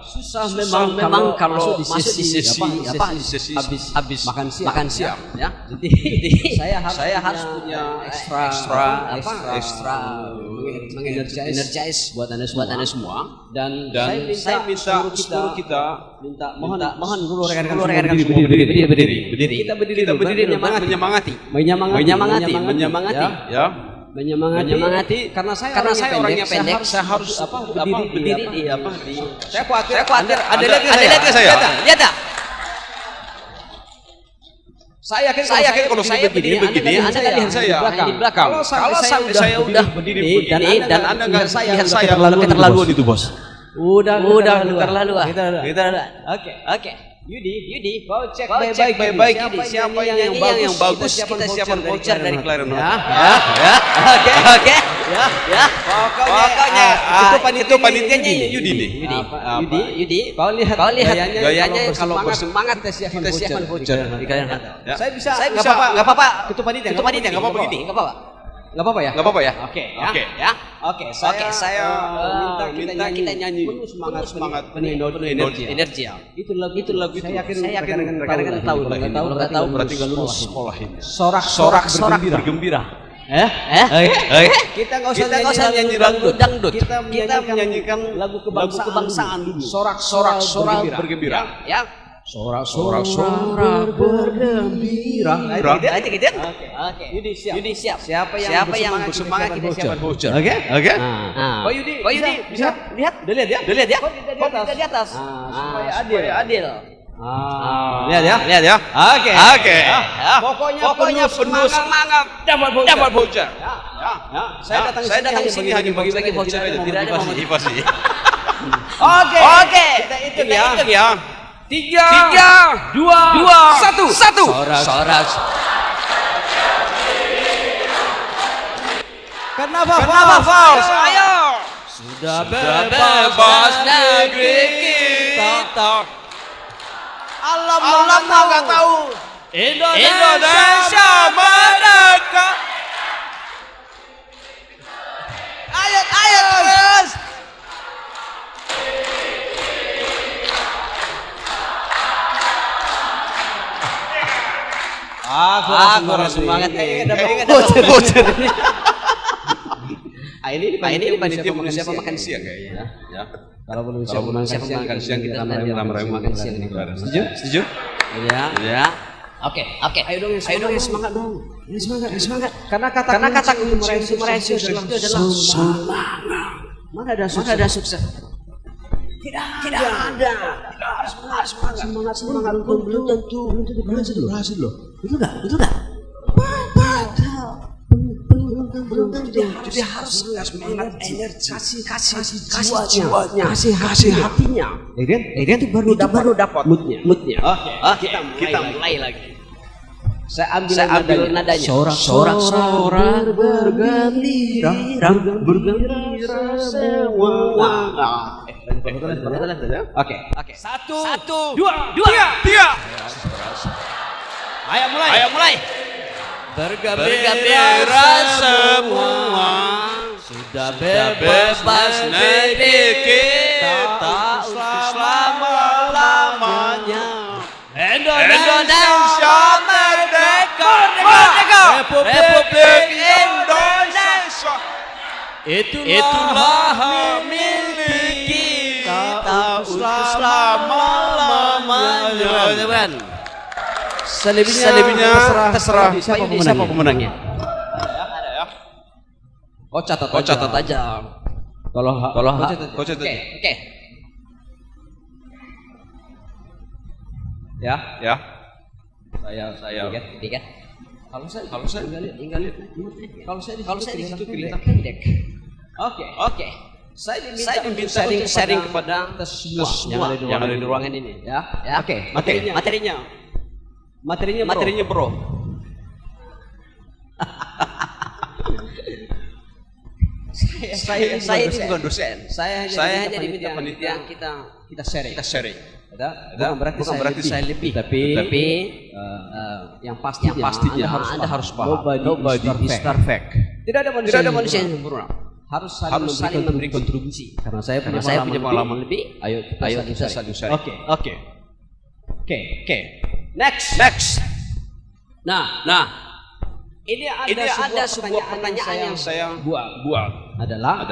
Susah memang kalau masuk di sesi habis makan siang ya. Jadi saya harus punya ekstra energize buat anda semua dan saya minta seluruh kita mohon dulu rekan-rekan berdiri. Kita berdiri menyemangati karena saya orangnya pendek, saya harus berdiri di saya khawatir ada lihat saya. Lihat tak? Saya yakin kalau saya begini Anda lihat saya di belakang. Kalau saya udah berdiri dan Anda nggak lihat saya keterlaluan itu, Bos. Udah keterlaluan. Oke. Yudi, kau cek baik-baik Yudi. Siapa yang bagus, kita siapkan voucher dari Clarence. Oke. Pokoknya itu panitianya Yudi nih. Yudi, kau lihat gayanya kalau bersemangat kita siapkan voucher dari Clarence. Saya bisa, nggak apa-apa. Ketua panitia, nggak apa-apa Yudi, nggak apa-apa ya. Oke. Saya minta kita nyanyi penuh semangat, penuh energi. Itu lagu. Saya yakin rekan-rekan tahu. Kalau nggak tahu berarti nggak lulus sekolah ini. Sorak bergembira. Kita nggak usah nyanyi dangdut. Kita menyanyikan lagu kebangsaan dulu. Sorak bergembira. Ya. Sorak bergembira. Gitu. Oke. Yudi siap. Siapa yang bersemangat kita siapkan voucher. Oke. Pak Yudi bisa lihat? Udah lihat ya? Kok di atas? Supaya adil. Lihat ya. Oke. Pokoknya penuh semangat dapat voucher. Ya. Saya datang sini hanya bagi-bagi voucher aja, tidak ada motivasi. Oke. Kita hitung ya. 3, 2, 1. Sorak. Kenapa fals? Ayo. Sudah bebas negeri kita. Alam nggak tahu. Indonesia merdeka. Ayo terus. Aku harus semangat. Voucher. Ini panitia siapa makan siang kayaknya. Ya. Kalau belum makan siang kita ramai-ramai makan siang ini. Setuju? Ya. Oke. Ayo dong yang semangat dong. Ini semangat. Karena kata meraih sukses itu adalah semangat. Mana ada sukses? Tidak ada. Semangat pun belum tentu berhasil loh. Betul nggak? Belum tentu. Jadi harus semangat, energi, kasih jiwanya, kasih hatinya. Itu baru dapat moodnya. Oke, kita mulai lagi. Saya ambil nadanya. Sorak bergembira semua. Oke. 1, 2, 3. Ayo mulai. Bergembira semua. Sudah bebas negeri kita selama-lamanya. Indonesia merdeka. Republik Indonesia. Itulah milik kita selama-lamanya. Selebihnya terserah siapa pemenangnya. Ada ya. Oh catat aja. Kalau catat. Oke. Ya. Saya tiket. Kalau saya tinggal lihat. Kalau saya di situ kelihatan pendek. Oke. Saya diminta sharing kepada semua yang ada di ruangan ini. Ya. Oke. Materinya bro. Saya ini bukan dosen. Saya hanya diminta panitia kita sharing. Bukan berarti saya lebih, tapi yang pastinya Anda harus paham. Nobody is perfect. Tidak ada manusia yang sempurna. harus saling memberi kontribusi. Karena saya punya pengalaman lebih. Ayo kita saling share. Oke. Next. Nah. Ini ada sebuah pertanyaan yang saya buat adalah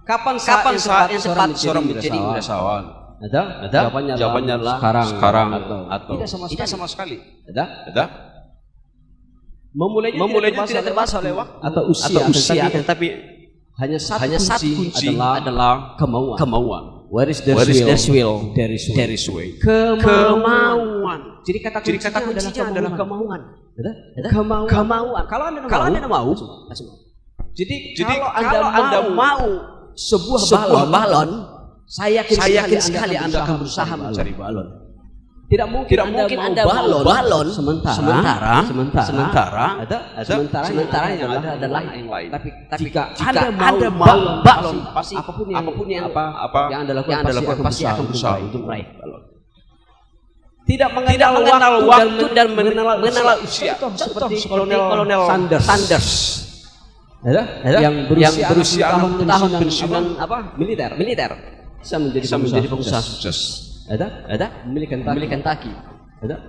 kapan saat seorang menjadi wirasawan? Ada? Jawabannya adalah sekarang atau tidak sama sekali. Ada? Memulainya tidak terbatas oleh waktu atau usia, tetapi hanya satu kunci adalah kemauan. Where is there's will, there is way. Kemauan. Jadi kata kuncinya adalah kemauan. Kemauan. Kalau Anda mau, jadi kalau Anda mau sebuah balon, saya yakin sekali Anda akan berusaha mencari balon. Tidak mungkin Anda mau balon sementara yang ada adalah yang lain. Tapi jika Anda mau balon, pasti apapun yang Anda lakukan pasti akan berusaha untuk meraih balon. Tidak mengenal waktu dan mengenal usia. Seperti Kolonel Sanders. Yang berusia 60 tahun pensiunan militer. Bisa menjadi pengusaha sukses. Ada? Memiliki Kentucky. Ada?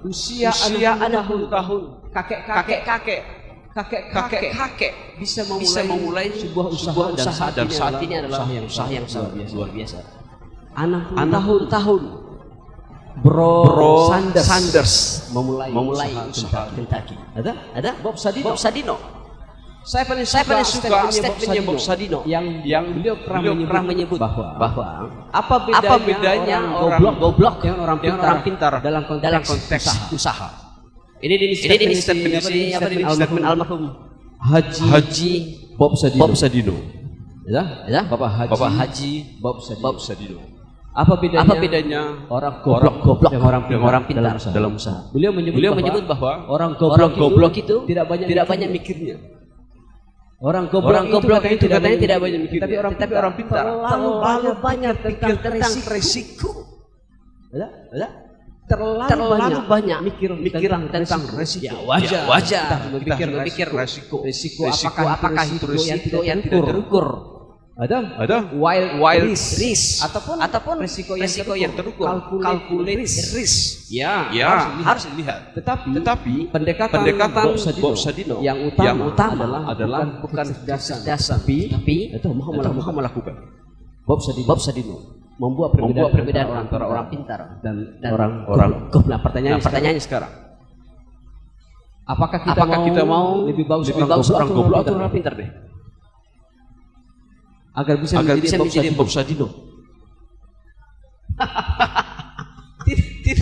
Usia 60 tahun. Kakek bisa memulai sebuah usaha dan saat ini adalah usaha yang luar biasa. 60 tahun. Bro Sanders memulai usaha Kentucky. Ada? Bob Sadino. Saya paling suka statementnya Bob Sadino yang beliau pernah menyebut bahwa apa bedanya orang goblok dengan orang pintar dalam konteks usaha. Ini statement almarhum Haji Bob Sadino. Ya? Bapak Haji Bob Sadino. Apa bedanya orang goblok dengan orang pintar dalam usaha? Beliau menyebut bahwa orang goblok itu tidak banyak mikirnya. Orang goblok itu katanya tidak banyak mikir, tapi orang pintar terlalu banyak pikir tentang resiko. Terlalu banyak mikir tentang resiko. Wajar. Memikir resiko. Apakah itu resiko yang tidak terukur? Ada wild risk ataupun resiko yang terukur, calculated risk. Ya, harus dilihat. Tetapi pendekatan Bob Sadino yang utama adalah bukan dasar, tapi itu mau melakukan. Bob Sadino membuat perbedaan antara orang pintar dan orang goblok. Pertanyaannya sekarang, apakah kita mau lebih bagus orang goblok atau orang pintar deh? Agar bisa menjadi Bob Sadino.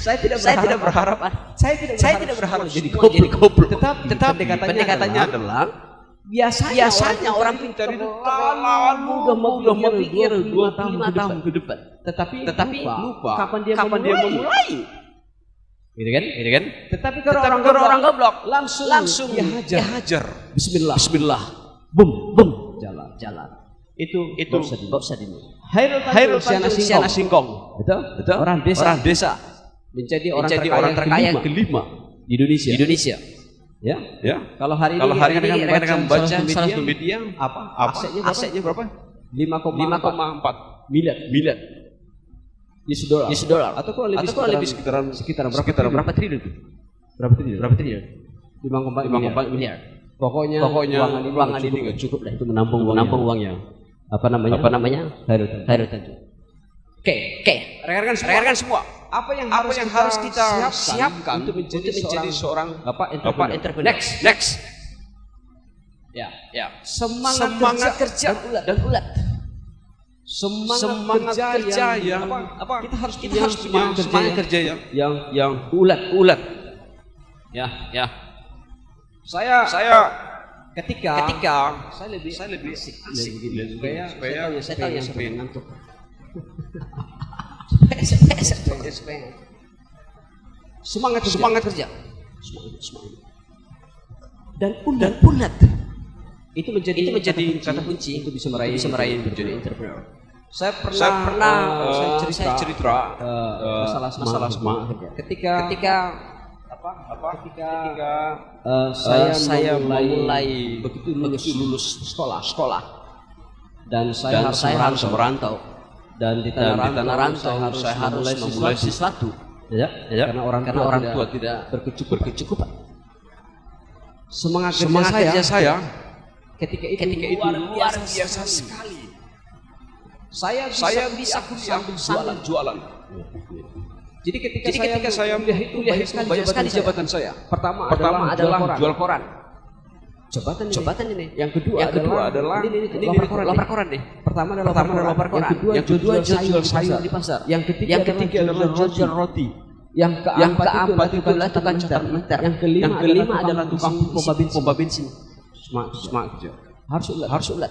Saya tidak berharap jadi goblok. Tetapi pendekatannya adalah biasanya orang pintar itu terlalu mudah memikir 25 tahun ke depan. Tetapi lupa kapan dia memulai. Gitu kan? Tetapi kalau orang goblok langsung dia hajar. Bismillah. Bum. Jalan. Itu Bob Sadino. Hairul Tanjung Singkong. Betul? Orang desa. Menjadi orang terkaya yang kelima di Indonesia. Ya. Kalau hari ini rekan baca salah satu media apa? Asetnya berapa? 5,4 miliar. US dollar. Atau kurang lebih sekitar berapa triliun itu? Berapa triliun? 5,4 miliar. Pokoknya uangan ini nggak cukup lah itu menampung uangnya. Apa namanya? Hairul Tanjung. Oke. Rekan semua. Apa yang harus kita siapkan untuk menjadi seorang entrepreneur? Next. Ya. Semangat kerja dan ulat. Semangat kerja yang kita harus punya semangat kerja yang ulat. Ya. Saya ketika saya lebih asik supaya saya pengen ngantuk. Semangat kerja. Dan ulat. Itu menjadi kata kunci untuk bisa meraih menjadi entrepreneur. Saya pernah cerita masalah semangat. Ketika saya mulai begitu lulus sekolah, dan saya harus merantau. Dan di tanah rantau saya harus memulai sesuatu. Ya, karena orang tua tidak berkecukupan. Semangat kerja saya ketika itu luar biasa sekali. Saya bisa sambil jualan. Jadi ketika saya kuliah itu banyak sekali jabatan saya. Pertama adalah jual koran. Jabatan ini. Yang kedua adalah lapar koran nih. Pertama adalah lapar koran. Yang kedua jual sayur di pasar. Yang ketiga adalah jual roti. Yang keempat itu adalah tukang meter. Yang kelima adalah tukang pompa bensin. Semangat kerja. Harus ulat.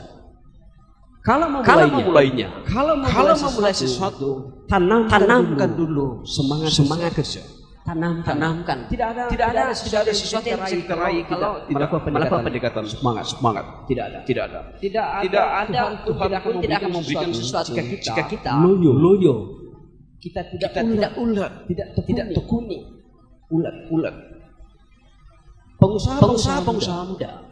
Kalau memulai sesuatu, tanamkan dulu semangat kerja. Tanamkan. Tidak ada sesuatu yang bisa kita raih kalau melakukan pendekatan semangat. Tidak ada. Tuhan pun tidak akan memberikan sesuatu jika kita loyo. Kita tidak ulat, tidak tekuni. Ulat. Pengusaha muda.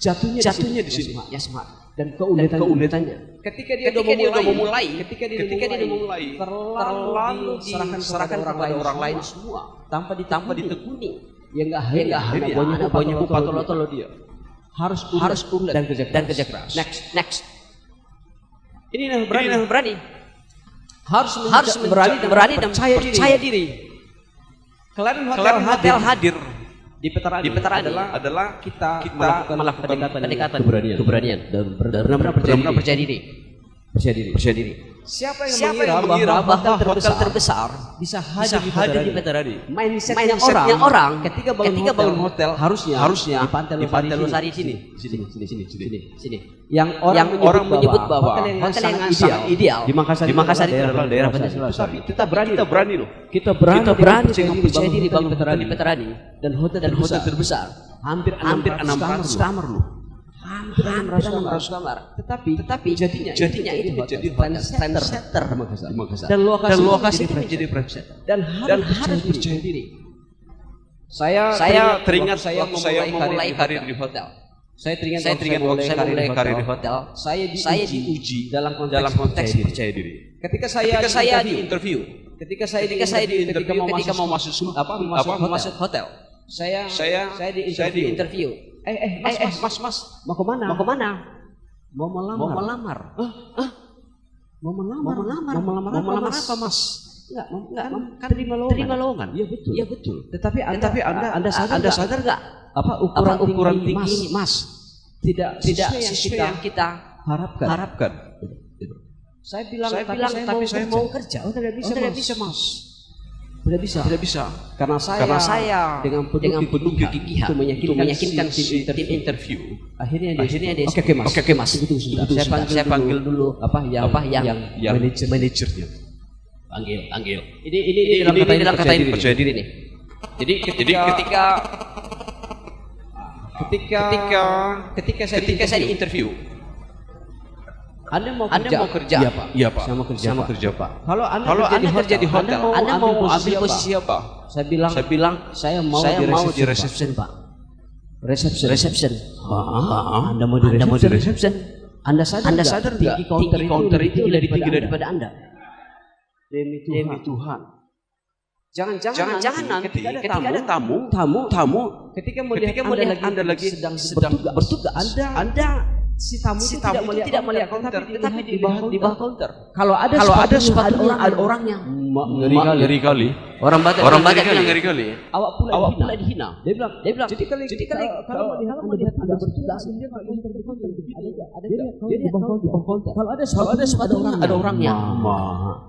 Jatuhnya di sini. Ya semangat. Dan keuletannya. Ketika dia udah memulai, terlalu diserahkan kepada orang lain semua, tanpa ditekuni. Ya enggak hanya banyak buka tolo dia. Harus ulet dan kerja keras. Next. Ini berani. Harus berani dan percaya diri. Kalian hotel hadir di Petarani adalah kita melakukan pendekatan keberanian dan benar-benar percaya diri. Siapa yang mengira bahwa hotel terbesar bisa hadir di Petarani? Mindsetnya orang ketika bangun hotel harusnya di Pantai Losari sini. Yang orang menyebut bahwa hotel yang sangat ideal di Makassar adalah daerah Pantai Losari. Kita berani loh. Kita berani percaya diri bangun Petarani dan hotel terbesar. Hampir 600 kamar loh. Hampir 600 kamar. Tetapi jadinya itu jadi trendsetter di Makassar. Dan lokasi jadi trendsetter. Dan harus percaya diri. Saya teringat saya memulai karir di hotel. Saya teringat waktu saya mulai karir di hotel. Saya diuji dalam konteks percaya diri. Ketika saya di interview, ketika mau masuk hotel, saya di interview. Mas, mau kemana? Mau melamar. Mau melamar apa, Mas? Enggak, terima lowongan. Iya betul. Tetapi Anda sadar enggak apa ukuran tinggi Mas? Tidak sesuai yang kita harapkan. Saya bilang tapi saya mau kerja. Oh, tidak bisa, Mas. Tidak bisa. Karena saya dengan penuh kegigihan itu meyakinkan tim interview. Akhirnya dia Oke, Mas. Saya panggil dulu yang manajernya. Panggil. Ini dalam kata ini percaya diri nih. Jadi ketika saya di interview, Anda mau kerja? Iya, Pak. Saya mau kerja, Pak. Kalau Anda kerja di hotel, Anda mau ambil posisi apa? Saya bilang saya mau di resepsi, Pak. Resepsi. Anda mau di resepsi? Anda sadar tinggi counter itu lebih tinggi daripada Anda? Demi Tuhan. Jangan nanti ketika ada tamu, ketika melihat Anda lagi sedang bertugas, Anda si tamu tidak melihat counter, tetapi di bawah counter. Kalau ada ada orang yang ngeri kali. Orang Batak yang ngeri kali. Awak pula dihina. Dia bilang. Jadi kalau melihat Anda bertugas, dia di bawah counter. Kalau ada orang yang wah,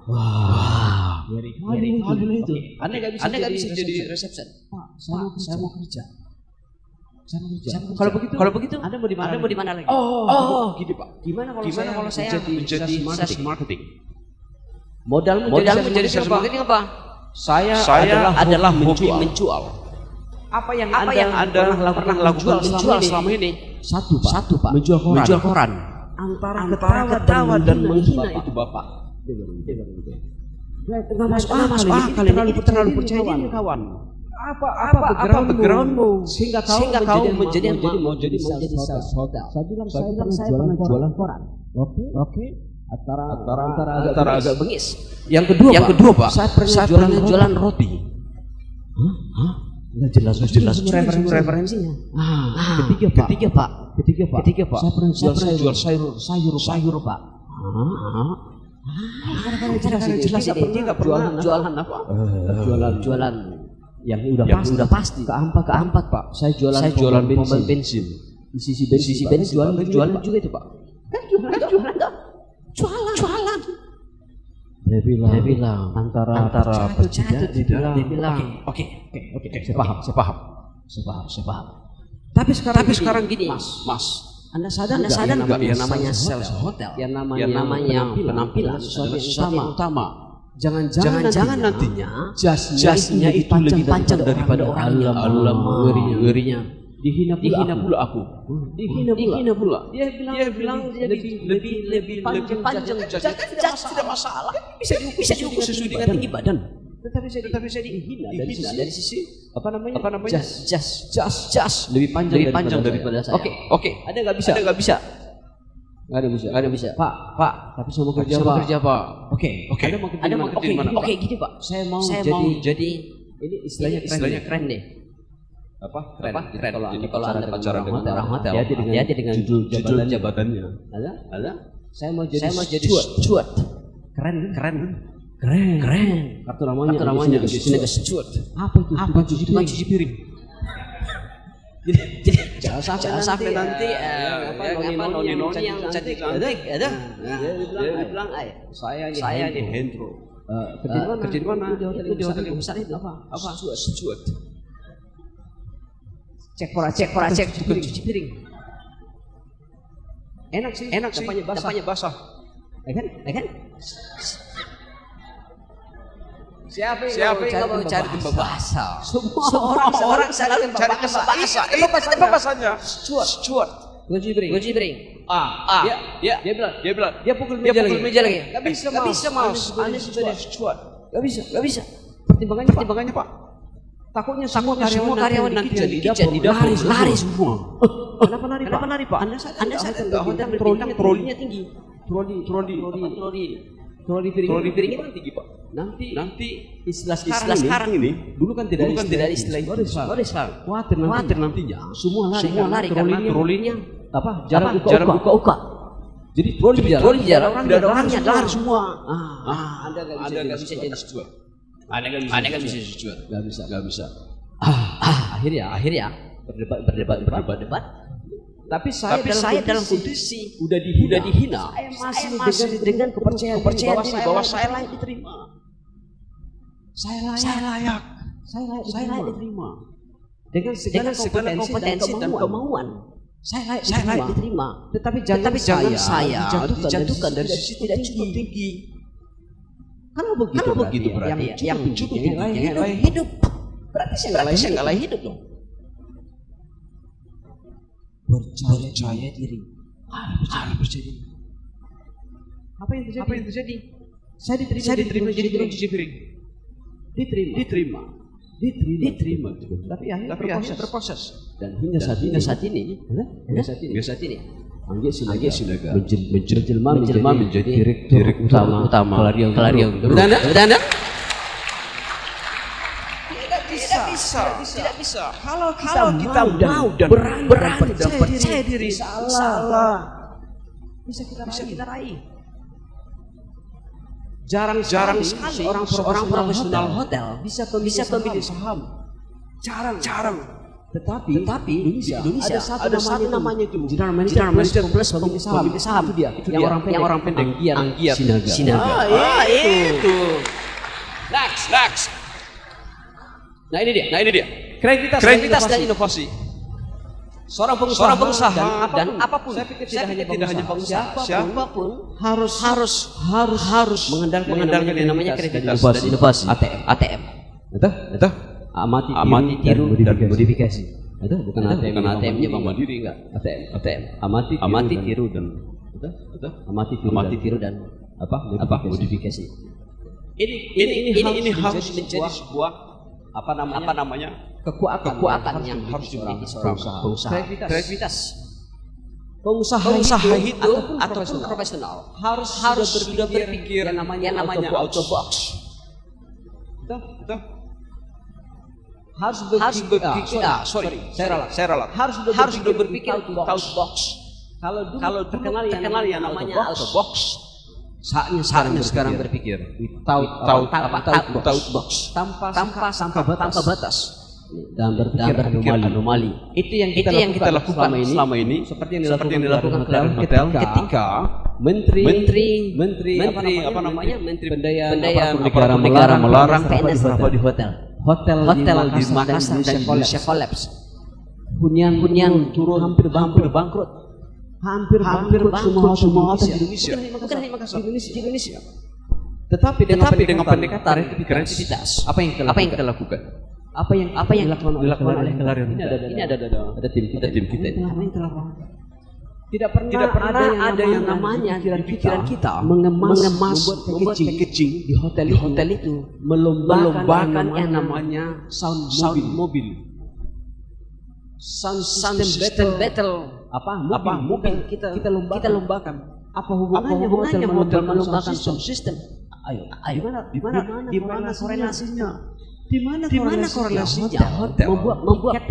ngeri kali itu. Anda nggak bisa jadi resepsi. Pak, saya mau kerja. Kalau begitu, Anda mau di mana lagi? Oh, gitu, Pak. Gimana kalau saya menjadi marketing? Modal menjadi sales marketing apa? Saya adalah menjual. Apa yang Anda pernah lakukan menjual selama ini? Satu, Pak. Menjual koran. Antara ketawa dan menghina itu Bapak. Dia bilang gitu. Nggak masuk akal, kali ini terlalu percaya diri, kawan. Apa backgroundmu sehingga kau menjadi sales hotel? Saya bilang saya pernah jualan koran. Oke. Antara agak bengis. Yang kedua Pak, saya pernah jualan roti. Hah? Nggak jelas referensinya. Ketiga Pak. Saya pernah jual sayur Pak. Karena jelas ini nggak pernah jualan apa? Jualan yang udah pasti. Keempat Pak, saya jualan bensin. Di sisi bensin jualan juga itu Pak. Kan jualan. Dia bilang antara dia bilang oke. Saya paham. Tapi sekarang gini, Mas. Anda sadar nggak yang namanya sales hotel, yang namanya penampilan sesuatu yang utama. Jangan nantinya jasnya itu lebih panjang daripada orang alam ngerinya. Dihina pula aku. Dihina pula. Dia bilang lebih panjang jasnya tidak masalah. Bisa diukur sesuai dengan tinggi badan. Tetapi saya dihina dari sisi apa namanya? Jas lebih panjang daripada saya. Oke. Ada nggak bisa? Nggak ada bisa. Pak, tapi saya mau kerja Pak. Oke. Ada mau kerja di mana? Oke, gini Pak. Saya mau jadi ini istilahnya keren deh. Apa? Keren. Kalau Anda pacaran dengan orang hotel, hati-hati dengan judul jabatannya. Ada? Saya mau jadi steward. Keren. Kartu namanya sini ke steward. Apa itu? Cuci piring. Jadi jangan sampai nanti noni yang cantik ada. Dia bilang, saya di Hendro. Kerja di mana? Itu di hotel yang besar itu apa? Steward. Cek cuci piring. Enak sih. Tempatnya basah. Ya kan? Siapa yang mau cari tempat basah? Semua orang cari tempat basah. Apa bahasanya? Steward. Cuci piring. Dia bilang. Dia pukul meja lagi. Gak bisa Mas. Anda sudah steward. Gak bisa. Pertimbangannya Pak. Takutnya semua karyawan nanti di dapur lari semua. Kenapa lari Pak? Anda sadar nggak hotel trolinya tinggi. Troli piring itu tinggi Pak. Nanti istilah sekarang ini dulu kan tidak ada istilah itu. Khawatir nantinya semua lari karena trolinya jarang buka. Jadi troli jarang, tidak ada orangnya, lari semua. Anda nggak bisa jadi steward. Anda kan bisa jual, nggak bisa. Akhirnya berdebat. Tapi saya dalam kondisi udah dihina. Saya masih dengan kepercayaan bahwa saya layak diterima. Saya layak diterima. Dengan segala kompetensi dan kemauan. Saya layak diterima. Tetapi jangan saya dijatuhkan dari sisi tidak cukup tinggi. Kalau begitu berarti yang cukup hidup. Berarti saya nggak layak hidup dong. Percaya diri. Apa yang terjadi? Saya diterima jadi tukang cuci piring. Diterima. Tapi akhirnya terproses. Dan hingga saat ini. Anggi Sinaga menjelma menjadi direktur utama Clarion. Benar? Tidak bisa. Kalau kita mau dan berani dan percaya diri, salah. Bisa kita raih. Jarang sekali orang profesional hotel bisa pemilik saham. Jarang. Tetapi Indonesia ada satu namanya itu general manager plus pemilik saham itu dia. Yang orang pendek Anggiat Sinaga. Itu. Next. Nah ini dia. Kreativitas dan inovasi. Seorang pengusaha dan apapun. Saya pikir tidak hanya pengusaha. Siapapun harus mengandalkan yang namanya kreativitas dan inovasi. ATM. Betul? Amati, tiru dan modifikasi. Itu bukan ATM-nya Bank Mandiri enggak. ATM. Amati, tiru dan Amati, tiru dan modifikasi. Ini harus menjadi sebuah apa namanya kekuatan yang harus dimiliki seorang pengusaha. Kreativitas. Pengusaha itu ataupun profesional harus sudah berpikir yang namanya out of box. Betul. Harus berpikir. Saya ralat. Harus sudah berpikir out of box. Kalau terkenal yang namanya out of box, saatnya sekarang berpikir out box tanpa batas. Dan berpikir anomali. Itu yang kita lakukan selama ini. Seperti yang dilakukan hotel ketika menteri pendaya melarang PNS di hotel di Makassar dan Indonesia kolaps. Hunian turun hampir bangkrut. Hampir semua hotel di Indonesia. Bukan hanya Makassar, di Indonesia. Tetapi dengan pendekatan kreativitas, apa yang kita lakukan? Apa yang dilakukan oleh Clarion? Ini ada tim kita. Tidak pernah ada yang namanya di pikiran kita mengemas membuat packaging di hotel itu melombakan yang namanya sound mobil. Sound system battle. Mobil kita lombakan. Apa hubungannya hotel melombakan sound system? Ayo. Di mana korelasinya? Di mana korelasinya hotel membuat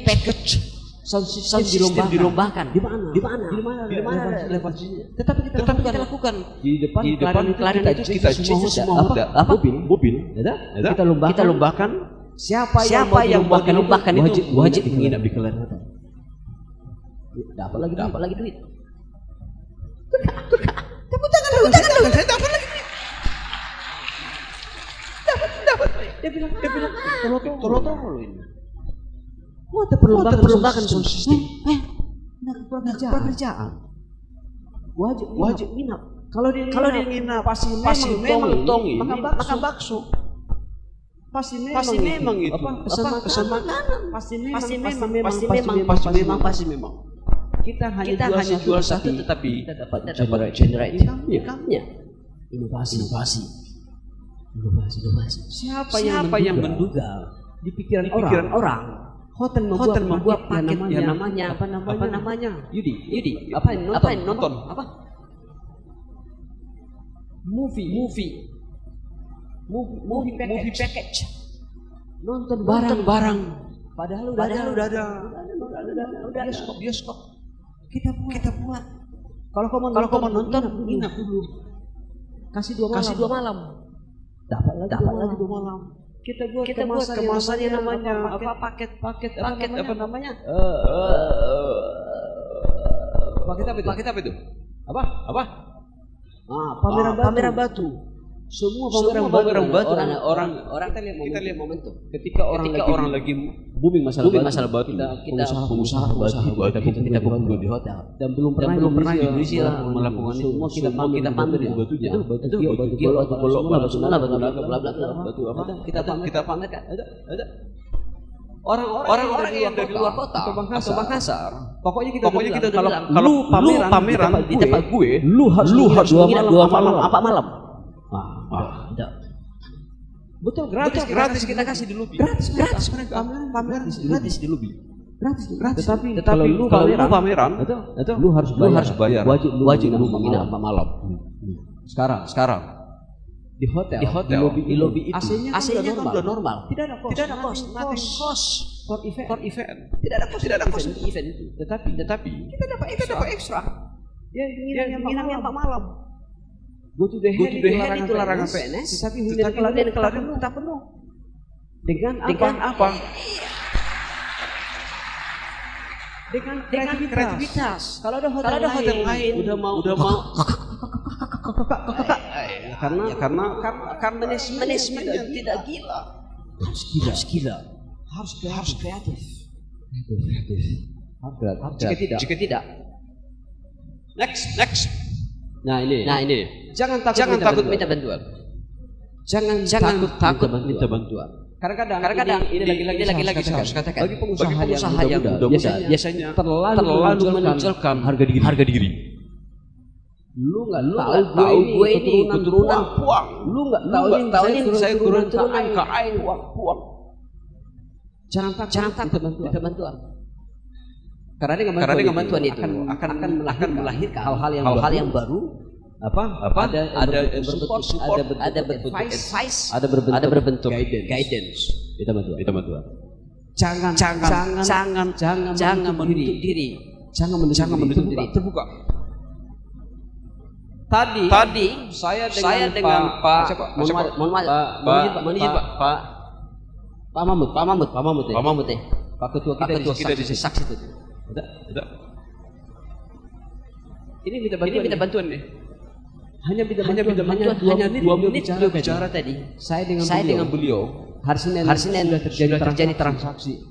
package sound system dilombakan? Di mana relevansinya? Tetapi kita lakukan di depan Clarion itu kita semua mobil kita lombakan. Siapa yang lombakan itu wajib menginap di Clarion Hotel. Dapat lagi duit. Tepuk tangan dulu. Saya dapat lagi. Dapat. Dia bilang tolong ini. Mau perlombakan sound system. Pekerjaan. Wajib nginap. Kalau dia nginap pasti memang tongi, makan bakso. Pasti memang itu. Pesan makanan. Pasti memang. Kita hanya jual satu tetapi kita dapat generate income-nya. Inovasi. Siapa yang menduga di pikiran orang hotel membuat paket yang namanya apa namanya? Yudi. Nonton? Apa? Movie package. Nonton barang. Padahal udah ada bioskop. Kita buat. Kalau kau mau nonton, nginap dulu. Kasih 2 malam. Dapat lagi 2 malam. Kita buat kemasan yang namanya paket apa namanya? Paket apa itu? Apa? Pameran batu. Semua pameran batu. Orang kita lihat momentum. Ketika orang lagi booming masalah batu. Kita pengusaha batu kita kumpul di hotel. Dan belum pernah di Indonesia melakukan itu. Semua kita pamer di batunya. Batu apa? Kita pamerkan. Ada. Orang yang dari luar kota atau Makassar. Pokoknya kita bilang kalau pameran di tempat gue, lu harus 2 malam apa malam. Tidak. Betul, gratis kita kasih di lobi. Gratis mereka. Pameran gratis di lobi. Gratis. Tetapi kalau lu pameran, itu lu harus bayar. Wajib lu menginap malam. Sekarang di hotel di lobi itu AC-nya kan udah normal. Tidak ada cost for event. Tidak ada cost untuk event itu. Tetapi kita dapat ekstra. Ya nginapnya 4 malam. Go to the head itu larangan PNS, tetapi Clarion tetap penuh. Dengan apa? Dengan kreativitas. Kalau ada hotel lain udah mau karena manajemen yang tidak gila. Harus kreatif. Jika tidak. Next. Nah ini. Jangan takut minta bantuan. Jangan takut minta bantuan. Kadang-kadang ini lagi saya harus katakan. Bagi pengusaha yang muda biasanya terlalu menonjolkan harga diri. Lu nggak tahu gue ini keturunan Puang. Lu nggak tahu ini saya keturunan Puang. Jangan takut minta bantuan. Karena dengan bantuan itu akan melahirkan hal-hal yang baru. Ada berbentuk guidance. Kita bantuan. Jangan menutup diri. Jangan menutup diri. Terbuka. Tadi saya dengan Pak Mahmud ya. Pak Ketua kita di saksi itu. Tidak. Ini minta bantuan nih. Hanya 2 menit bicara tadi. Saya dengan beliau. Hari Senin sudah terjadi transaksi.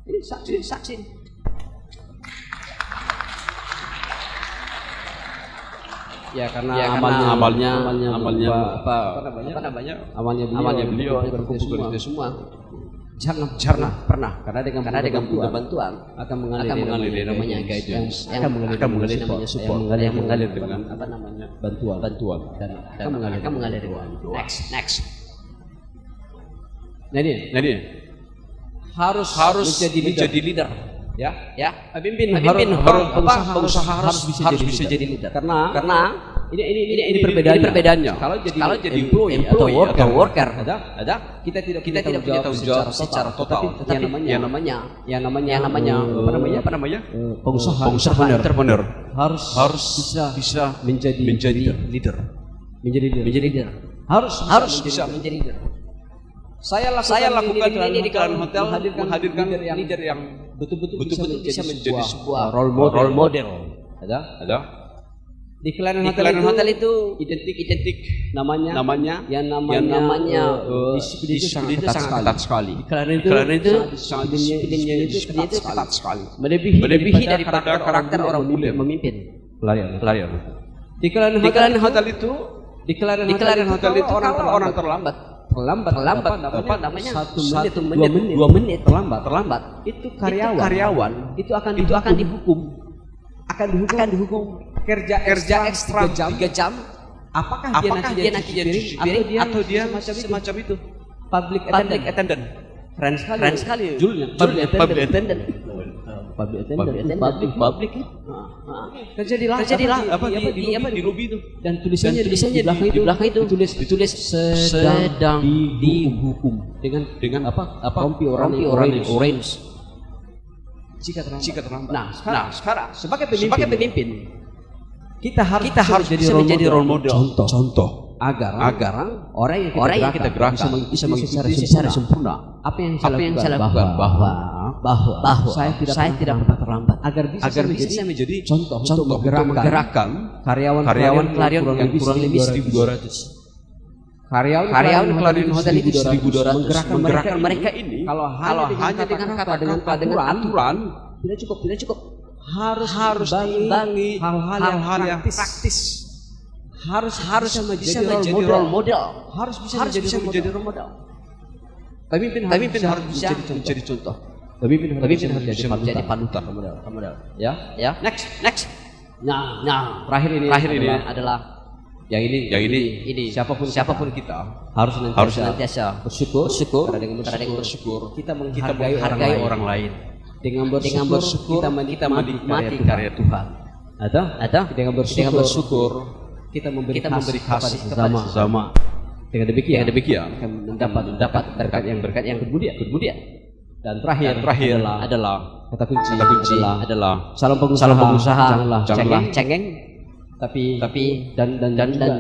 Ini saksi. Ya karena amalnya beliau berkumpul semua. Jangan pernah karena dengan bantuan akan mengalir namanya guidance, akan mengalir namanya support, yang mengalir dengan bantuan dan akan mengalir dengan next. Nah ini harus menjadi leader. Ya, pemimpin pengusaha harus bisa jadi leader. Karena ini perbedaannya. Kalau jadi employee atau worker, kita tidak punya tanggung jawab secara total. Tetapi yang namanya pengusaha entrepreneur harus bisa menjadi leader. Harus bisa menjadi leader. Saya lakukan ini di Klan Hotel, menghadirkan leader yang betul-betul bisa menjadi sebuah role model. Ada. Di Klan Hotel itu identik namanya disiplin itu sangat ketat sekali. Di Klan itu disiplinnya itu ketat sekali. Melebihi daripada karakter orang memimpin. Pelarian. Di Klan Hotel itu orang terlambat namanya 1 menit 2 menit terlambat itu karyawan itu akan dihukum kerja ekstra 3 jam. Apakah dia nanti jadi atau dia semacam itu public attendant keren sekali judulnya public attendant terjadilah di lobi itu dan tulisannya di belakang itu ditulis sedang dihukum dengan rompi orange jika terlambat. Nah, sekarang sebagai pemimpin kita harus menjadi role model contoh agar orang yang kita gerakkan bisa mengikuti secara sempurna apa yang saya lakukan bahwa saya tidak pernah terlambat agar bisa menjadi contoh untuk menggerakkan karyawan Clarion yang kurang lebih 1.200 karyawan Clarion Hotel itu 1.200 menggerakkan mereka ini kalau hanya dengan aturan tidak cukup harus diimbangi hal-hal yang praktis harus bisa menjadi role model harus bisa menjadi role model pemimpin harus bisa menjadi contoh pemimpin harus menjadi panutan model ya next nah terakhir ini adalah yang ini siapapun kita harus senantiasa bersyukur karena dengan bersyukur kita menghargai orang lain dengan bersyukur kita menikmati karya Tuhan ada dengan bersyukur kita memberi kasih sama dengan demikian akan mendapat berkat yang kemudian dan terakhir adalah kata kunci adalah salam pengusaha janganlah cengeng tapi dan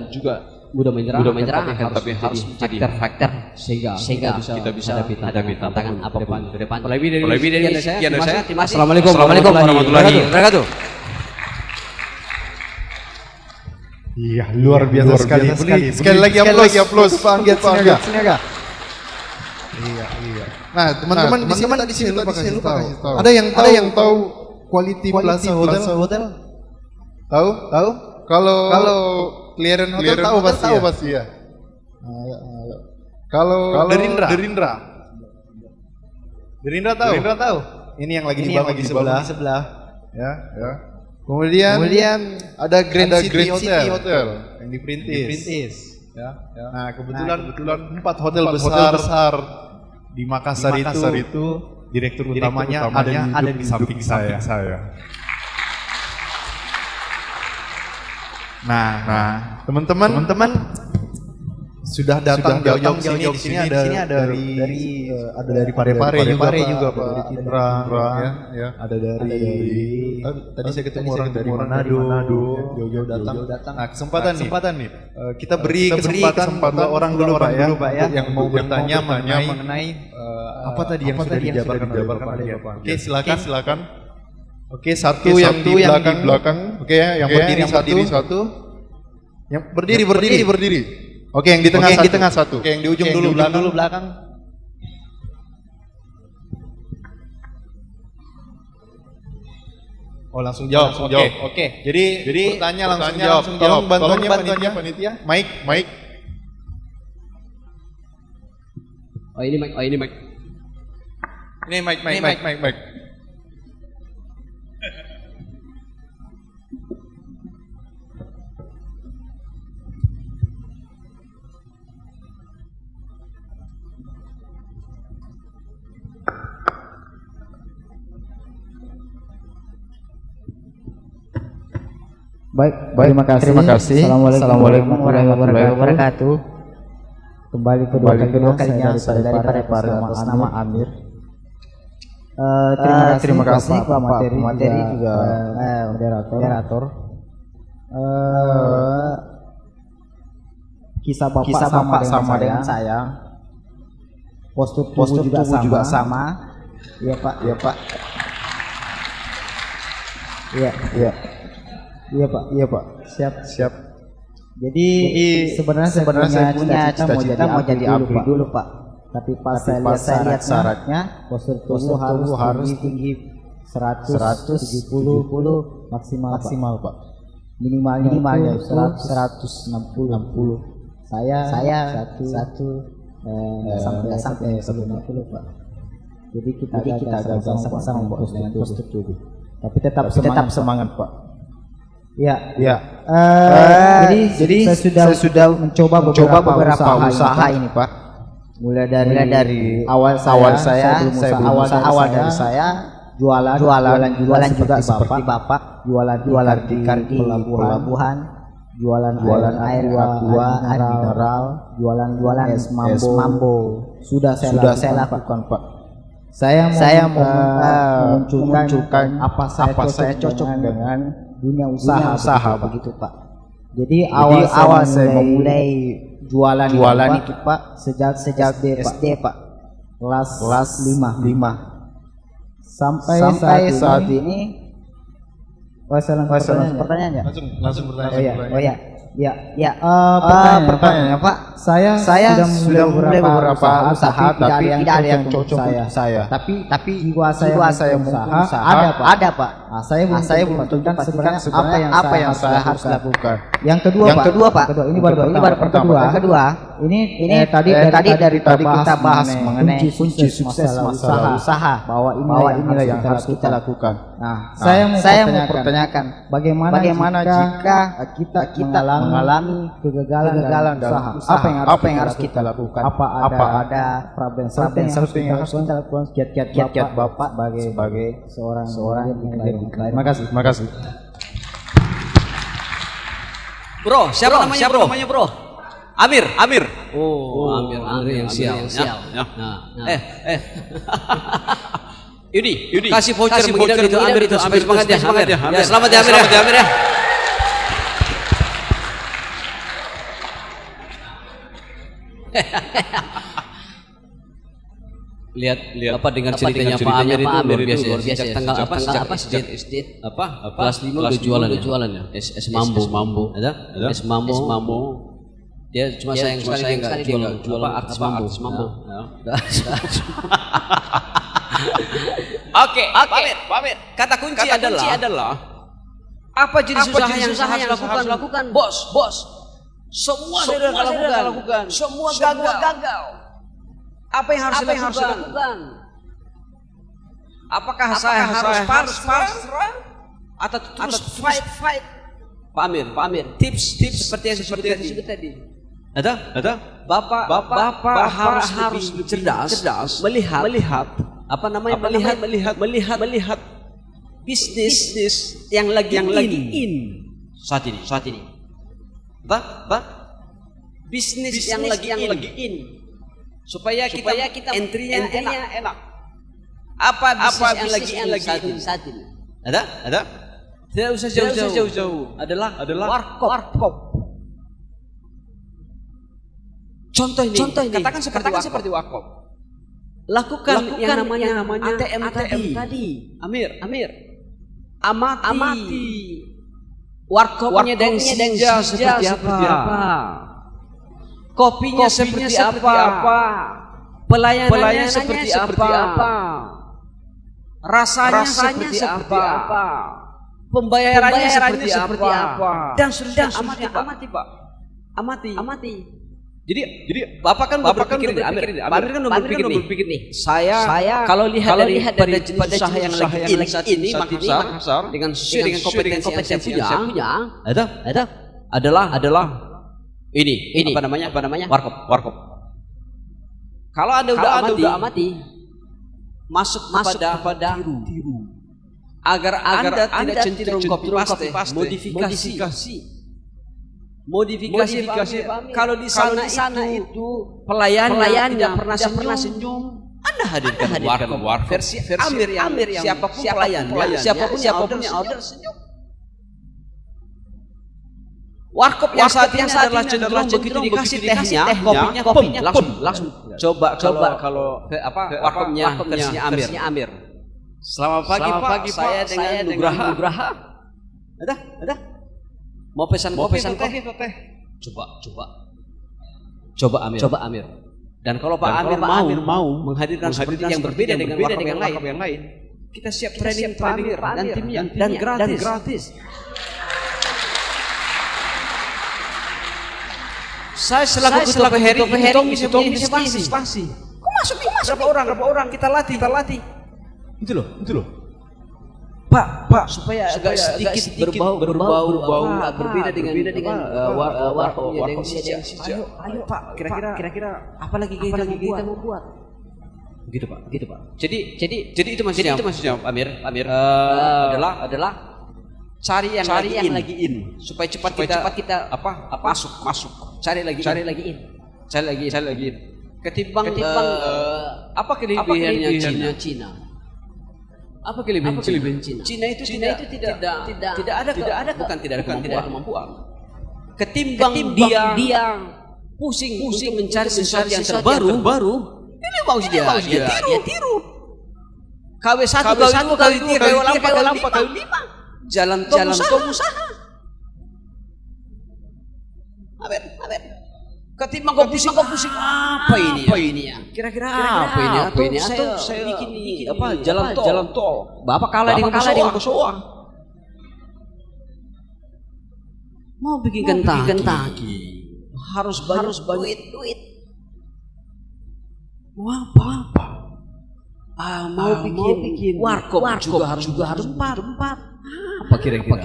juga mudah menyerah tapi harus menjadi faktor sehingga kita bisa hadapi tantangan apapun ke depan. Lebih dari sekian dari saya. Assalamualaikum warahmatullahi wabarakatuh. Iya, luar biasa sekali. Sekali lagi aplaus. Panggil Sinaga. Iya. Nah, teman-teman di sini lupa kasih tahu. Ada yang tahu Quality Plaza Hotel? Tahu? Kalau Clarion Hotel tahu pasti ya. Kalau Derindra tahu? Ini yang lagi di sebelah. Ya. Kemudian ada Grand City Hotel yang diperintis. Ya. Nah, kebetulan 4 hotel besar di Makassar itu direktur utamanya ada di samping saya. Nah, teman-teman sudah datang jauh-jauh di sini ada dari Parepare juga Pak, dari Citra ya. Ada dari tadi saya ketemu orang dari Manado jauh-jauh datang. Nah, kesempatan nih. Kita beri kesempatan dua orang dulu Pak ya yang mau bertanya mengenai apa tadi yang sudah dijabarkan oleh Bapak. Oke, silakan. Oke, satu yang di belakang. Oke ya, yang berdiri satu. Yang berdiri. Oke, yang di tengah satu. Oke, yang di ujung dulu belakang. Oh, langsung jawab. Oke. Jadi bertanya langsung jawab. Tolong bantuannya panitia. Mic. Oh, ini mic. Ini mic. Baik, terima kasih. Assalamualaikum warahmatullahi wabarakatuh. Kembali kedua kalinya saya dari Parepare atas nama Amir. Terima kasih Pak Materi juga moderator. Kisah Bapak sama dengan saya. Postur tubuh juga sama. Iya Pak. Iya Pak. Siap. Jadi sebenarnya saya punya cita-cita mau jadi abdi dulu Pak. Tapi pas saya lihat syaratnya postur tubuh harus tinggi 170 maksimal Pak. Minimalnya 160. Saya sampai 160 Pak. Jadi kita agak sama-sama postur tubuh. Tapi tetap semangat Pak. Ya. Jadi saya sudah mencoba beberapa usaha ini Pak. Mulai dari awal saya jualan juga seperti Bapak, jualan di pelabuhan, jualan air mineral, jualan es mambo. Sudah saya lakukan Pak. Saya mau menunjukkan apa saya cocok dengan dunia usaha begitu Pak. Jadi awal saya memulai jualan itu Pak sejak SD Pak, kelas 5 sampai saat ini. Langsung pertanyaannya. Langsung bertanya. Pertanyaannya Pak, saya sudah mulai beberapa usaha tapi tidak ada yang cocok untuk saya. Tapi jiwa saya mengusaha ada Pak. Saya menentukan sebenarnya apa yang saya harus lakukan. Yang kedua Pak. Ini baru kedua. Ini tadi kita bahas mengenai kunci sukses masalah usaha, bahwa inilah yang harus kita lakukan. Nah, saya mau pertanyakan bagaimana jika kita mengalami kegagalan dalam usaha, apa yang harus kita lakukan? Apa ada problem yang harus kita lakukan? Kiat Bapak sebagai seorang yang terima kasih. Bro, siapa namanya bro? Amir. Oh, Amir yang sial. Nah. Yudi, kasih voucher itu Amir itu semangat ya. Ya, selamat ya Amir ya. Lihat apa dengan ceritanya Pak Amir biasa tanggal apa SD kelas 5 udah jualan ya. Es mambo. Ada? Es mambo. Dia cuma sayang sekali enggak jual artis mambo. Oke, Pamir. Kata kunci adalah apa jenis usaha yang harus lakukan? Bos. Semua sudah lakukan. Semua gagal. Apa yang harus dilakukan? Apakah saya harus pasrah atau terus fight. Pak Amir, tips seperti yang disebut tadi. Ada? Bapak harus lebih cerdas melihat apa namanya melihat bisnis yang lagi in saat ini. Apa? Bisnis yang lagi in. Supaya kita entry-nya enak. Apa bisnis yang lagi in saat ini? Ada? Tidak usah jauh-jauh. Adalah warkop. Contoh ini, katakan seperti warkop. Lakukan yang namanya ATM tadi. Amir. Amati. Warkopnya dan seperti apa? Kopinya seperti apa? Pelayanannya seperti apa? Rasanya seperti apa? Pembayarannya seperti apa? Dan sudah amati, Pak. Amati. Jadi Bapak kan berpikir nih. Saya kalau lihat dari usaha yang lagi ini Makassar dengan kompetensi yang saya punya, adalah ini apa namanya? Warkop. Kalau Anda udah amati, masuk kepada tiru. Agar Anda tidak cenderung copy paste, modifikasi. Kalau di sana itu pelayan tidak pernah senyum. Anda hadirkan warkop versi Amir yang siapapun pelayan, siapapun yang order senyum. Warkop yang saat ini adalah cenderung begitu dikasih tehnya, kopinya langsung. Coba kalau warkopnya versinya Amir. Selamat pagi Pak, saya dengan Nugraha. Ada? Mau pesan kopi teh? Coba Amir. Dan kalau Pak Amir mau menghadirkan seperti yang berbeda dengan warkop yang lain, kita siap training Pak Amir dan timnya dan gratis. Saya selaku ketua Heri itu antisipasi. Kok masuk? Berapa orang kita latih. Itu loh. Pak, supaya agak sedikit berbau, berbeda dengan warkopnya. Ayo Pak, kira-kira apa lagi kita mau buat? Begitu Pak. Jadi itu maksudnya Amir adalah cari yang lagi in supaya cepat kita masuk. Cari lagi in. Ketimbang apa kelebihannya Cina? Apa kelebihan Cina? Cina itu tidak ada kemampuan. Ketimbang dia pusing mencari sesuatu yang terbaru, ini mau dia tiru. KW1, KW2, KW4, KW5. Jalan tol usaha. Aben. Ketimbang kau pusing apa ini ya? Kira-kira apa ini? Atau saya bikin jalan tol. Bapak kalah dengan Bosowa. Mau bikin Kentucky. Harus banyak duit. Mau apa? Mau bikin warkop juga harus tempat. Apa kira-kira?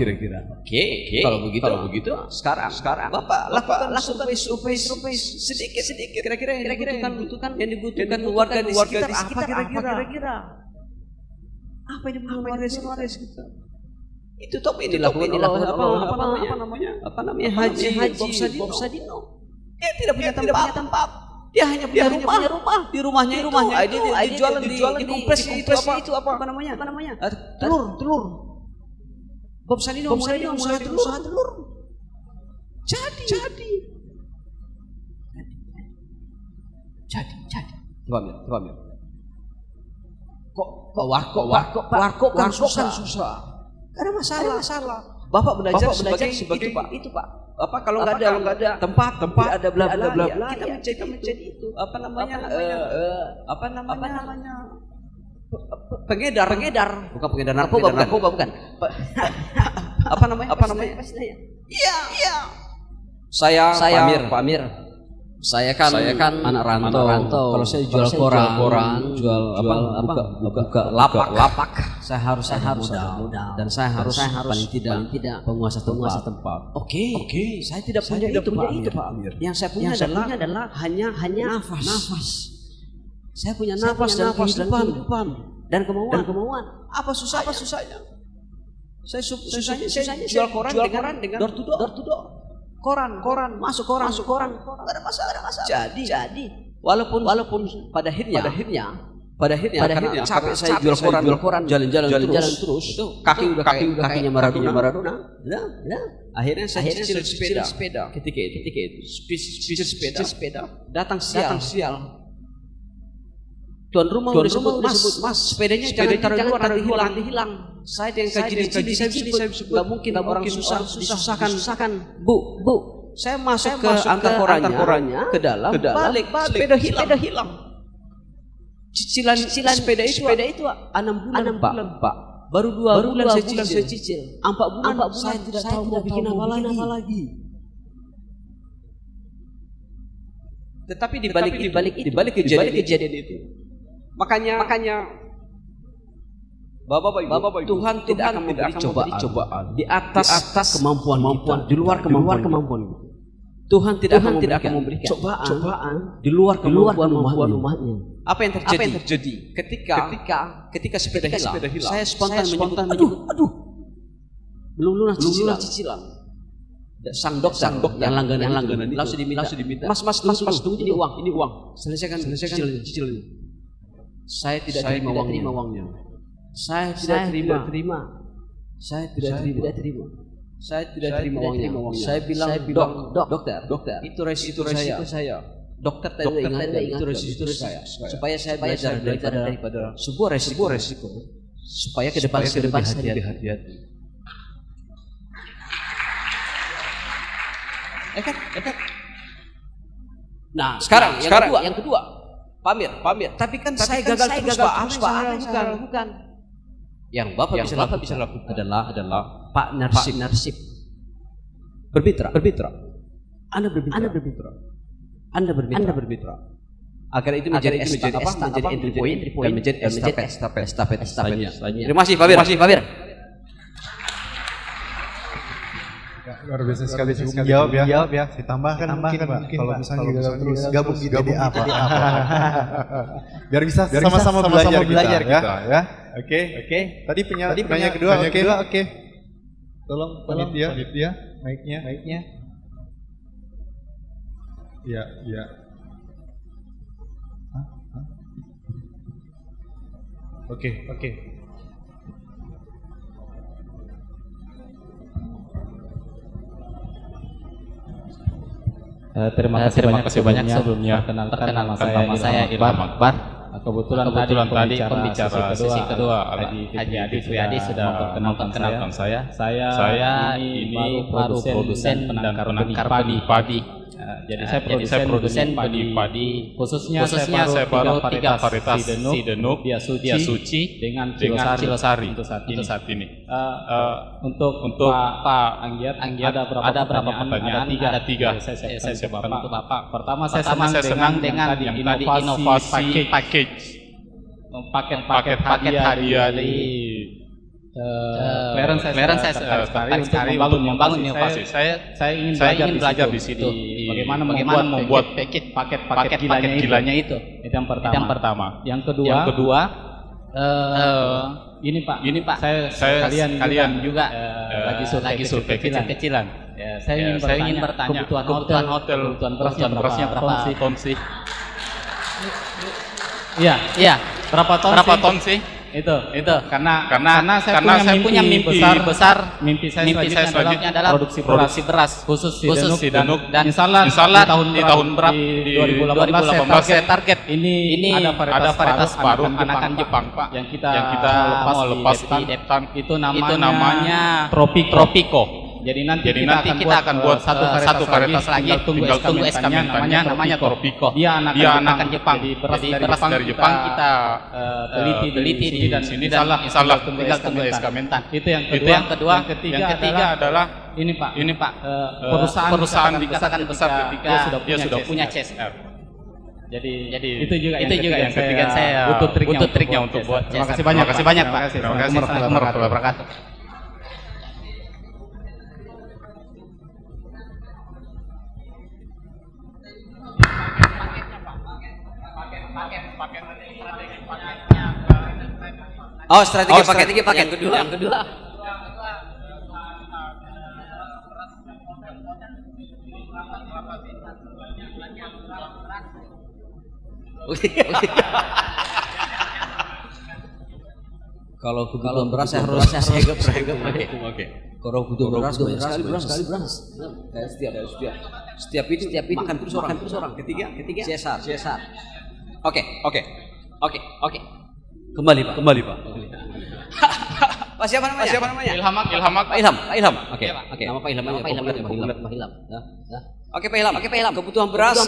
Oke. Kalau begitu sekarang Bapak lakukan survei sedikit. Kira-kira yang dibutuhkan warga di sekitar apa kira-kira? Apa yang dibutuhkan warga di sekitar? Itu top ini lakukan apa namanya Haji Bob Sadino. Dia tidak punya tempat. Dia hanya punya rumah. Di rumahnya itu dijualan di kompres itu apa namanya? Telur. Bob Sadino usaha telur. Jadi. Coba Mir. Kok warkop kan susah. Ada masalah. Bapak belajar sebagai itu Pak. Apa kalau nggak ada tempat ada bla bla kita menjadi itu apa namanya pengedar bukan pengedar narkoba bukan apa namanya iya saya Pak Amir Saya kan anak rantau. Kalau saya jual koran, jual buka lapak, saya harus modal dan saya harus paling tidak penguasa tempat. Oke, saya tidak punya itu Pak Amir. Yang saya punya adalah hanya nafas. Saya punya nafas dan kehidupan dan kemauan. Apa susahnya? Susahnya jual koran dengan door to door. Koran, masuk koran. Enggak ada masalah. Jadi walaupun pada akhirnya karena capek saya jual koran jalan terus itu kakinya Maradona. Akhirnya saya cicil sepeda ketika itu. Cicil sepeda. Datang sial. Tuan rumah udah sebut, mas, sepedanya jangan taruh luar, nanti hilang. Saya yang kaji, saya sebut, gak mungkin orang susahkan. Bu, saya masuk ke antar korannya, ke dalam, balik, sepeda hilang. Cicilan sepeda itu 6 bulan, Pak. Baru 2 bulan saya cicil. 4 bulan saya tidak tahu mau bikin apa lagi. Tetapi di balik kejadian itu, makanya Bapak Ibu, Tuhan tidak akan memberi cobaan di atas kemampuan, di luar kemampuan kita. Tuhan tidak akan memberikan cobaan di luar kemampuan umatnya. Apa yang terjadi? Ketika sepeda hilang, saya spontan menyebut, aduh, belum lunas cicilan. Sang dokter yang langganan langsung diminta, Mas, tunggu ini uang. Selesaikan cicilannya. Saya tidak terima uangnya. Saya tidak terima uangnya. Saya bilang, dokter, itu resiko saya. Dokter tidak ingat itu resiko saya. Supaya saya belajar daripada sebuah resiko. Supaya ke depan saya lebih hati-hati. Nah, sekarang yang kedua. Pamir. Tapi kan saya gagal terus, Pak. Bukan. Yang Bapak bisa lakukan adalah partnership. Bermitra. Anda bermitra. Agar itu menjadi entry point dan menjadi estafet selanjutnya. Terima kasih, Pamir. Luar biasa sekali cukup jawab ya. Saya tambahkan mungkin kalau misalnya gagal terus gabung jadi apa. Biar bisa sama-sama belajar kita ya. Oke. Tadi penanya kedua. Oke. Tolong panitia mic-nya. Iya. Oke. Terima kasih banyak sebelumnya. Perkenalkan nama saya Ilham Akbar. Kebetulan tadi pembicara sesi kedua Haji Adi Suyadi sudah memperkenalkan saya. Saya ini baru produsen penangkar padi. Jadi saya produsen padi. Khususnya saya baru 3 varietas Sidenuk, Dia Suci dengan Cilosari untuk saat ini. Untuk Pak Anggiat ada berapa pertanyaan? Ada 3. Saya coba bantu Bapak. Pertama saya senang dengan yang tadi inovasi paket hadiah dari Clarence saya sekali untuk membangun inovasi. Saya ingin belajar di situ bagaimana membuat paket gilanya itu. Itu yang pertama. Yang kedua ini Pak saya kalian juga lagi survei kecil-kecilan. Saya ingin bertanya kebutuhan hotel, kebutuhan berasnya berapa ton sih? Iya. Berapa ton sih? Itu karena saya punya mimpi besar. Mimpi saya selanjutnya adalah produksi beras khusus Sidenuk dan insyaallah di tahun berapa di 2018 saya target ini ada varietas baru anakan Jepang Pak yang kita mau lepas itu namanya Tropico. Jadi nanti kita akan buat satu varietas lagi, tinggal tunggu SK namanya Tropico. Dia anakan Jepang. Jadi beras dari Jepang kita teliti dan sini insyaallah tinggal tunggu SK. Itu yang kedua. Yang ketiga adalah Ini Pak, perusahaan dikatakan besar ketika dia sudah punya CSR. Jadi itu juga yang ketiga saya butuh triknya untuk buat. Terima kasih banyak Pak. Terima kasih warahmatullahi wabarakatuh. Oh, strategi paket yang kedua. Kalau kebutuhan beras saya harus oke. Kalau kebutuhan beras banyak sekali beras. Setiap itu makan terus orang. Ketiga CSR. Oke. Kembali Pak. Pak siapa namanya? Ilham. Oke. Nama Pak Ilham aja. Oke Pak Ilham. Kebutuhan beras.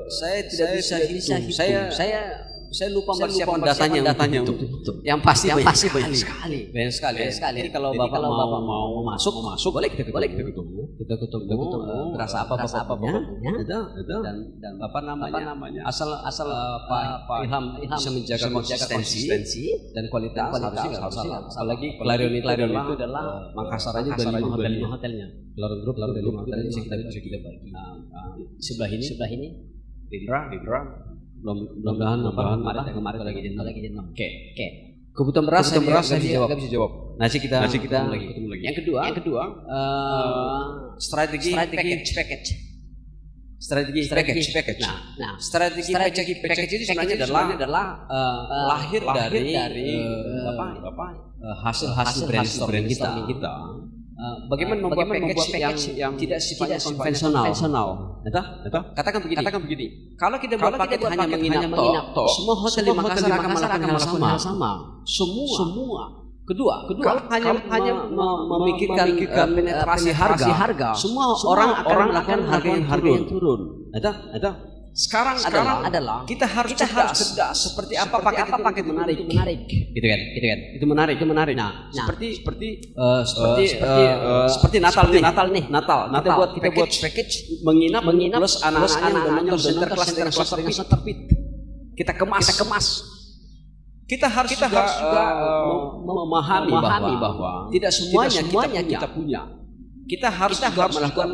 Saya tidak bisa hitung. Saya lupa mempersiapkan datanya untuk yang pasti banyak sekali. Jadi kalau Bapak mau masuk boleh kita ketemu. Berasa apa punya. Dan Bapak namanya asal Pak Ilham bisa menjaga konsistensi dan kualitas harus salah. Apalagi Clarion itu adalah Makassar aja dari 5 hotelnya. Clarion Group dari 5 hotelnya bisa kita bagi. Sebelah ini Dindra. Mudah-mudahan kemarin lagi jenam. Oke. Kebutuhan beras saya nggak bisa jawab. Nanti kita ketemu lagi. Yang kedua strategi package. Nah, strategi package itu sebenarnya adalah lahir dari hasil brainstorming kita. Bagaimana membuat package yang tidak sifatnya konvensional. Katakan begini. Kalau kita buat paket hanya menginap toh, semua hotel di Makassar akan melakukan hal sama. Semua. Kedua, kalau hanya memikirkan penetrasi harga, semua orang akan melakukan harga yang turun. Sekarang adalah kita harus cerdas seperti apa paket menarik. Gitu kan. Itu menarik. Nah, seperti Natal nih. Kita buat package menginap plus anak-anaknya udah nonton Sinterklas terbit. Kita kemas. Kita harus juga memahami bahwa tidak semuanya kita punya. Kita harus juga melakukan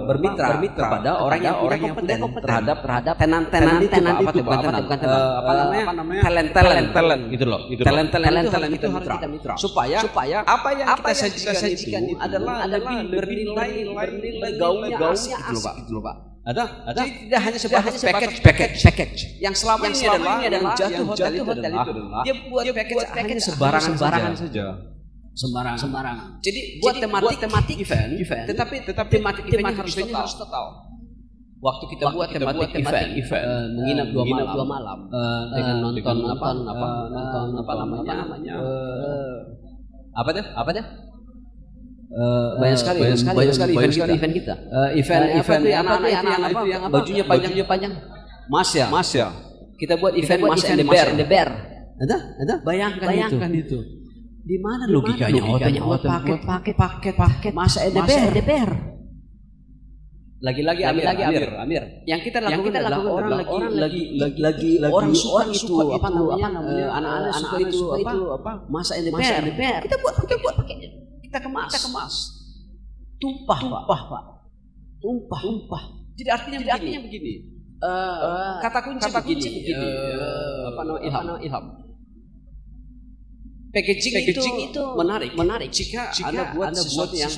bermitra pada orang yang kompeten terhadap tenan talent gitu loh. Talent itu harus kita mitra supaya apa yang kita sajikan itu adalah lebih bernilai gaungnya asik gitu loh Pak. Ada. Jadi tidak hanya sebatas package. Yang selama ini adalah jatuh hotel itu adalah dia buat package sembarangan saja. Sembarangan. Jadi buat tematik event, tetapi tematik eventnya harus total. Waktu kita buat tematik event, menginap 2 malam dengan nonton apa namanya? Apa deh? Banyak sekali event kita. Event yang bajunya panjang. Mas ya. Kita buat event Mas and the Bear. Ada? Bayangkan itu. Di mana logikanya? Paket Mas and the Bear. Lagi Amir. Yang kita lakukan adalah orang suka itu apa namanya? Anak-anak suka itu apa? Mas and the Bear. Kita buat paketnya. Kita kemas. Tumpah, Pak. Tumpah. Jadi artinya begini. Kata kunci begini. Ilham. Packaging itu menarik. Jika Anda buat sesuatu yang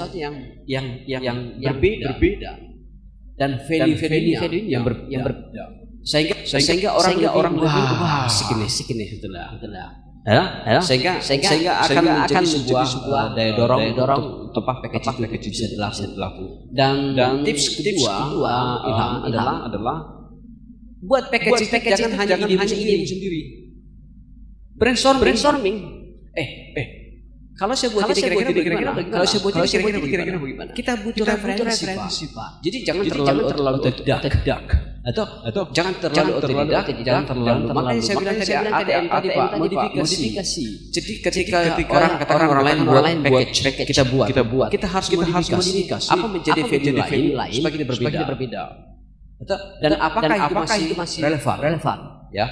berbeda dan value-nya yang berbeda. Sehingga orang wah, segini itulah. Ya, sehingga akan menjadi sebuah daya dorong untuk package itu bisa dilakukan. Dan tips kedua Ilham adalah buat package jangan hanya ide sendiri. Brainstorming. Kalau saya buat kira-kira bagaimana? Kita butuh referensi, Pak. Jadi jangan terlalu dedak. atau jangan terlalu otodidak, jangan terlalu. Makanya saya bilang tadi ATM tadi Pak, modifikasi. Jadi ketika orang lain buat package kita buat, kita harus modifikasi. Apa menjadi value lain supaya kita berbeda. Dan apakah itu masih relevan? Ya.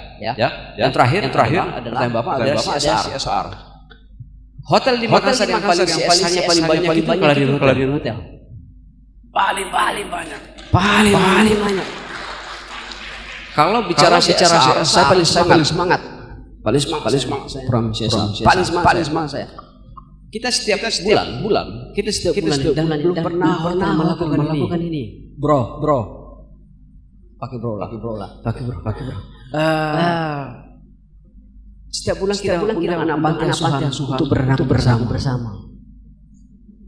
Yang terakhir adalah Bapak ada CSR. Hotel di Makassar yang paling banyak itu kalau di hotel. Paling banyak. Kalau bicara saya paling semangat. Paling semangat saya. Kita setiap bulan dan belum pernah melakukan ini. Bro. Pakai bro lah. Setiap bulan kita undang anak panti asuhan untuk berenang bersama.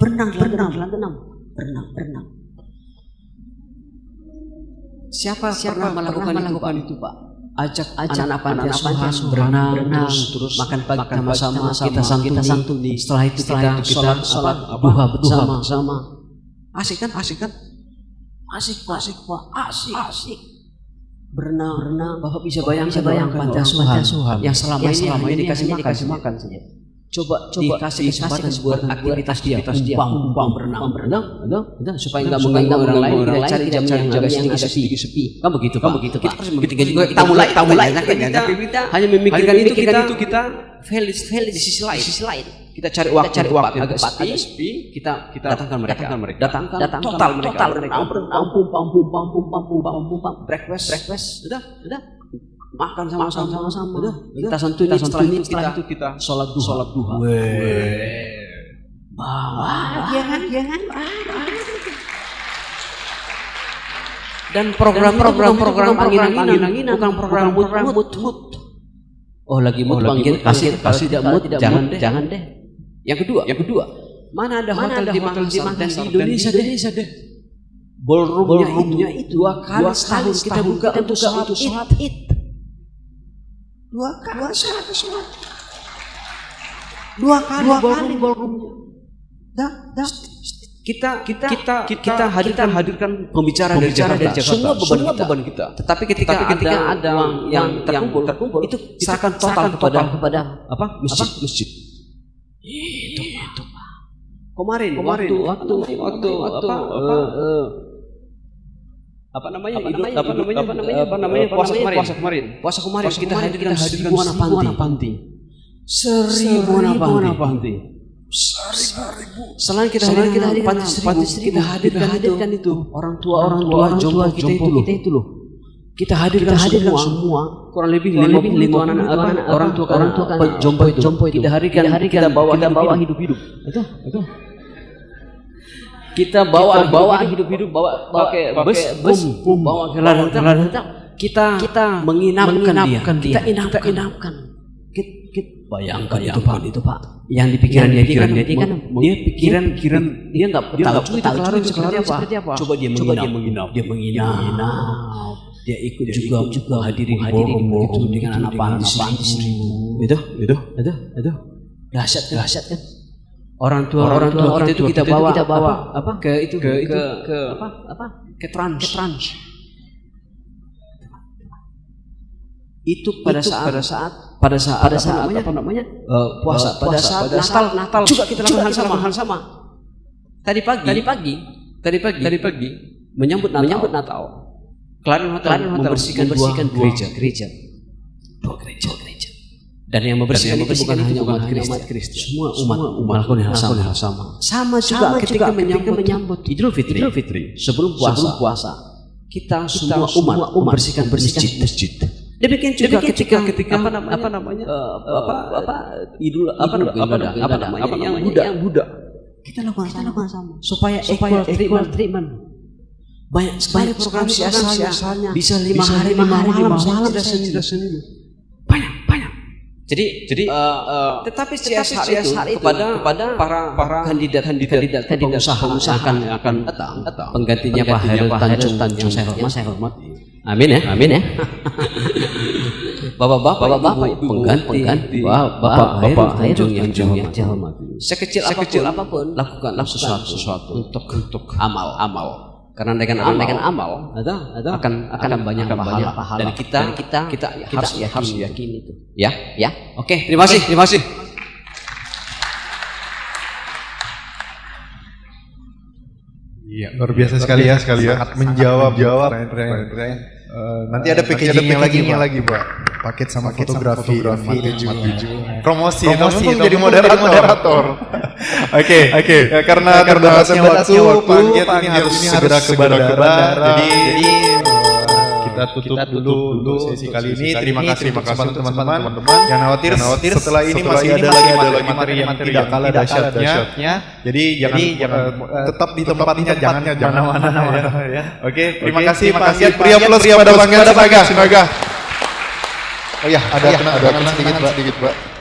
Berenang. Siapa pernah melakukan itu Pak? Ajak anak panti asuhan berenang terus makan pagi sama-sama, kita santuni. Setelah itu kita sholat duha bersama. Asik kan? Asik berenang. Bapak bisa bayangkan panti asuhan yang selama ini dikasih makan saja. Coba dikasih kesempatan buat aktivitas dia umpang berenang supaya nggak mengganggu orang lain, cari jam yang agak sedikit sepi. Kan begitu. Kita harus begitu juga. Kita mulai. Kita hanya memikirkan itu kita valid di sisi lain. Kita cari waktu agak sepi. Kita datangkan mereka. Datangkan total mereka. Breakfast. Udah. Makan sama-sama. Kita santuni. Setelah itu kita sholat duha. Jangan. Dan program angin-angin bukan program mood. Oh lagi mood bangkit kasih tidak mood jangan deh. Yang kedua, mana ada hotel di Makassar dan di Indonesia deh. Ballroomnya itu 2 kali setahun kita buka untuk sholat id. 2 kali ballroomnya. Kita hadirkan pembicara dari Jakarta. Semua beban kita. Tetapi ketika ada yang terkumpul itu serahkan total kepada masjid. Itu kemarin waktu puasa kemarin kita hadirkan 1000 anak panti. 1000 anak panti. Selain kita hadirkan panti 1000, kita hadirkan itu orang tua jompo kita itu loh. Kita hadirkan semua kurang lebih 50 anak orang tua jompo itu. Kita hadirkan kita bawa hidup-hidup. Itu. Kita bawa hidup-hidup, bawa pakai bus, bawa ke ladang. Kita menginapkan dia. Kita inapkan. Bayangkan itu Pak. Yang di pikiran dia kan dia pikiran dia nggak tahu seperti apa. Coba dia menginap. Dia ikut juga hadiri ballroom dengan anak panti. Itu. Dahsyat kan. Orang tua kita itu kita bawa ke trans. Itu pada saat puasa, pada saat Natal juga kita lakukan hal sama. Tadi pagi menyambut Natal. Klarion Hotel membersihkan 2 gereja. Dan yang membersihkan itu bukan hanya umat Kristen. Semua umat melakukan hal sama. Sama juga ketika menyambut Idul Fitri. Sebelum puasa, kita semua umat membersihkan masjid. Demikian juga ketika yang Buddha. Kita lakukan sama. Supaya equal treatment. Banyak sekali program CSR-nya bisa 5 hari 5 malam sudah seni. Banyak. Jadi tetapi CSR itu kepada para kandidat pengusaha akan datang. Penggantinya Pak Hairul Tanjung yang saya hormati. Amin ya. Bapak pengganti Bapak Hairul Tanjung yang saya hormati. Sekecil apapun lakukanlah sesuatu untuk amal. Karena dengan amal akan banyak pahala. Dan kita harus yakini itu. Ya. Oke, terima kasih. Iya, luar biasa sekali ya. Sangat menjawab pertanyaan. Nanti ada packagingnya lagi, Pak. Paket sama fotografi. Promosi jadi moderator. Oke. Karena terbatasnya waktu, Pak Anggit ini harus segera ke bandara. Jadi kita tutup dulu sesi kali ini. Terima kasih teman-teman. Jangan khawatir, setelah ini masih ada lagi materi yang tidak kalah dahsyatnya. Jadi jangan tetap di tempatnya, jangan mana-mana ya. Oke, terima kasih Pak Anggit. Beri aplaus kepada Pak Anggit Sinaga. Oh ya, ada kena sedikit, Pak.